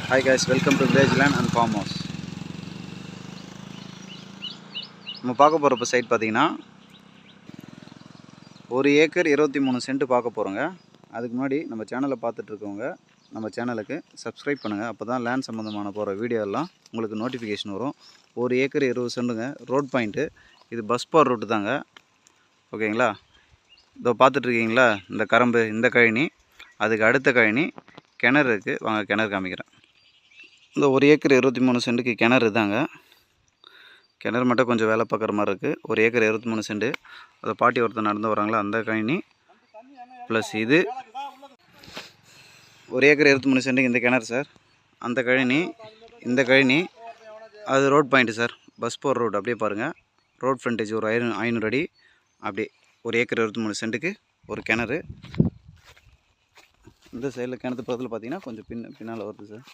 Hi guys, welcome to Village Land and Farm House. நம்ம பார்க்க போகிற சைட் பார்த்தீங்கன்னா 1 ஏக்கர் 23 சென்ட் பார்க்க போகிறோங்க. அதுக்கு முன்னாடி நம்ம சேனலை பார்த்துட்ருக்கவங்க நம்ம சேனலுக்கு சப்ஸ்கிரைப் பண்ணுங்கள். அப்போ தான் லேண்ட் சம்மந்தமான போகிற வீடியோ எல்லாம் உங்களுக்கு நோட்டிஃபிகேஷன் வரும். 1 ஏக்கர் 20 சென்ட்டுங்க. Road point. இது பஸ் பார் ரோட்டு தாங்க. ஓகேங்களா? இதோ பார்த்துட்ருக்கீங்களா இந்த கரம்பு, இந்த கழனி, அதுக்கு அடுத்த கழனி கிணறு இருக்குது. வாங்க கிணறு காமிக்கிறேன். இந்த 1 ஏக்கர் 23 சென்ட்டுக்கு கிணறு தாங்க. கிணறு மட்டும் கொஞ்சம் வேலை பார்க்குற மாதிரி இருக்குது. 1 ஏக்கர் 23 சென்ட்டு. அதை பாட்டி ஒருத்தர் நடந்து வராங்களா அந்த கழனி ப்ளஸ் இது 1 ஏக்கர் 23 சென்ட்டுக்கு இந்த கிணறு சார். அந்த கழனி, இந்த கழனி, அது ரோட் பாயிண்ட்டு சார். பஸ் போகிற ரோடு அப்படியே பாருங்கள். ரோட் ஃப்ரண்டேஜ் ஒரு 500 அடி. அப்படியே 1 ஏக்கர் 23 சென்ட்டுக்கு ஒரு கிணறு. இந்த சைடில் கிணத்து பக்கத்தில் பார்த்தீங்கன்னா கொஞ்சம் பின்னால் வருது சார்.